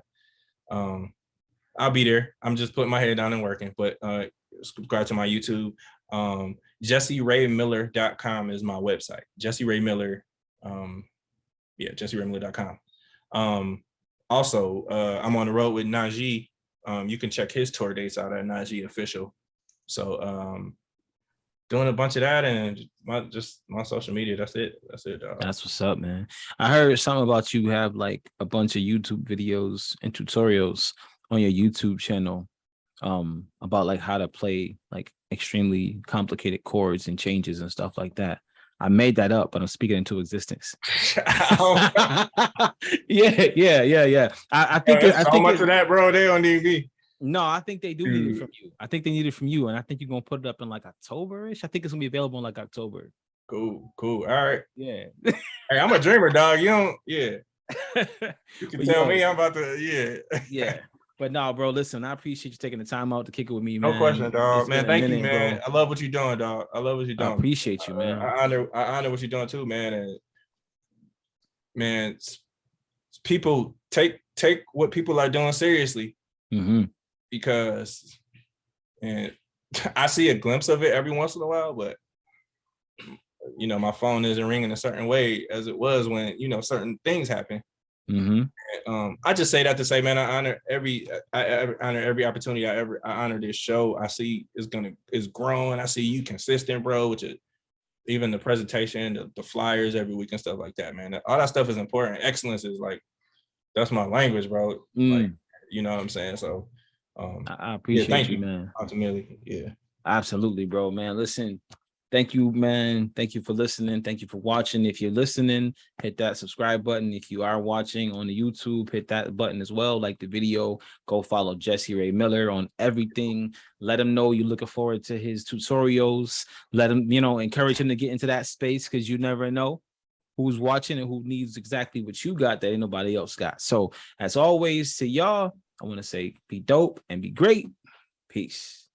I'll be there. I'm just putting my head down and working, but subscribe to my YouTube. JesseRayMiller.com is my website. Jesse Ray Miller. JesseRayMiller.com. Also, I'm on the road with Najee. You can check his tour dates out at Najee Official. So doing a bunch of that, and my social media. That's it. Dog. That's what's up, man. I heard something about you have like a bunch of YouTube videos and tutorials on your YouTube channel about like how to play like extremely complicated chords and changes and stuff like that. I made that up, but I'm speaking into existence. Yeah. I think I think much of that, bro. They don't need me. No, I think they do need it from you. I think they need it from you, and I think you're gonna put it up in like October-ish. I think it's gonna be available in like October. Cool. All right. Yeah. Hey, I'm a dreamer, dog. You don't. Yeah. You can tell me I'm about to. Yeah. Yeah. But no, bro, listen, I appreciate you taking the time out to kick it with me, man. No question, dog. Man, thank you, man. Bro. I love what you're doing, dog. I love what you're doing. I appreciate you, man. I honor what you're doing too, man. And man, people take what people are doing seriously. Mm-hmm. because, and I see a glimpse of it every once in a while, but you know, my phone isn't ringing a certain way as it was when, you know, certain things happen. I just say that to say, man, I honor every opportunity I honor this show. I see is growing. I see you consistent, bro, which is even the presentation, the flyers every week and stuff like that, man. All that stuff is important. Excellence is like, that's my language, bro. Like, you know what I'm saying? So I appreciate thank you, man. Ultimately, yeah. Absolutely, bro, man. Listen, thank you, man. Thank you for listening. Thank you for watching. If you're listening, hit that subscribe button. If you are watching on the YouTube, hit that button as well. Like the video. Go follow Jesse Ray Miller on everything. Let him know you're looking forward to his tutorials. Let him, you know, encourage him to get into that space, because you never know who's watching and who needs exactly what you got that ain't nobody else got. So as always, to y'all, I want to say be dope and be great. Peace.